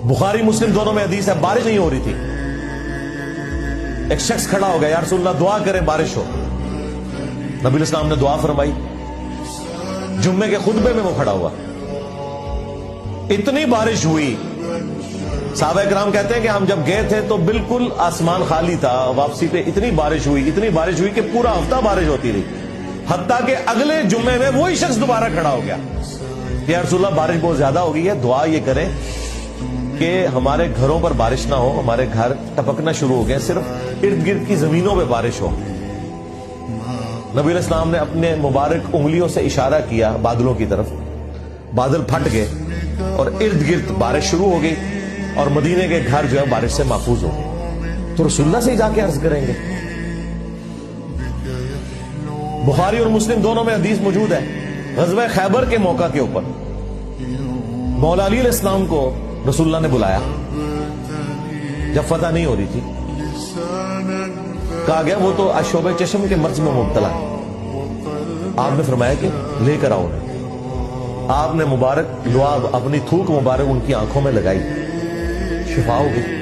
बुखारी मुस्लिम दोनों में हदीस है, बारिश नहीं हो रही थी। एक शख्स खड़ा हो गया, या रसूलल्लाह दुआ करें बारिश हो। नबी इस्लाम ने दुआ फरमाई। जुम्मे के खुतबे में वो खड़ा हुआ, इतनी बारिश हुई। साहबा कराम कहते हैं कि हम जब गए थे तो बिल्कुल आसमान खाली था। वापसी पे इतनी बारिश हुई कि पूरा हफ्ता बारिश होती रही। हत्ता के अगले जुम्मे में वही शख्स दोबारा खड़ा हो गया कि या रसूलल्लाह बारिश बहुत ज्यादा हो गई है, दुआ ये करें कि हमारे घरों पर बारिश ना हो, हमारे घर टपकना शुरू हो गए, सिर्फ इर्द गिर्द की जमीनों पे बारिश हो। नबी इस्लाम ने अपने मुबारक उंगलियों से इशारा किया बादलों की तरफ। बादल फट गए और इर्द गिर्द बारिश शुरू हो गई और मदीने के घर जो है बारिश से महफूज हो गए। तो रसूलुल्लाह से ही जाके अर्ज करेंगे। बुखारी और मुस्लिम दोनों में हदीस मौजूद है। ग़ज़वा खैबर के मौका के ऊपर मौला अली अलैहिस्सलाम को रसूलुल्लाह ने बुलाया जब फतह नहीं हो रही थी। कहा गया वो तो अशोबे चश्म के मर्ज में मुब्तला है। आपने फरमाया कि लेकर आओ। आपने मुबारक लुआब अपनी थूक मुबारक उनकी आंखों में लगाई, शिफा हो गई।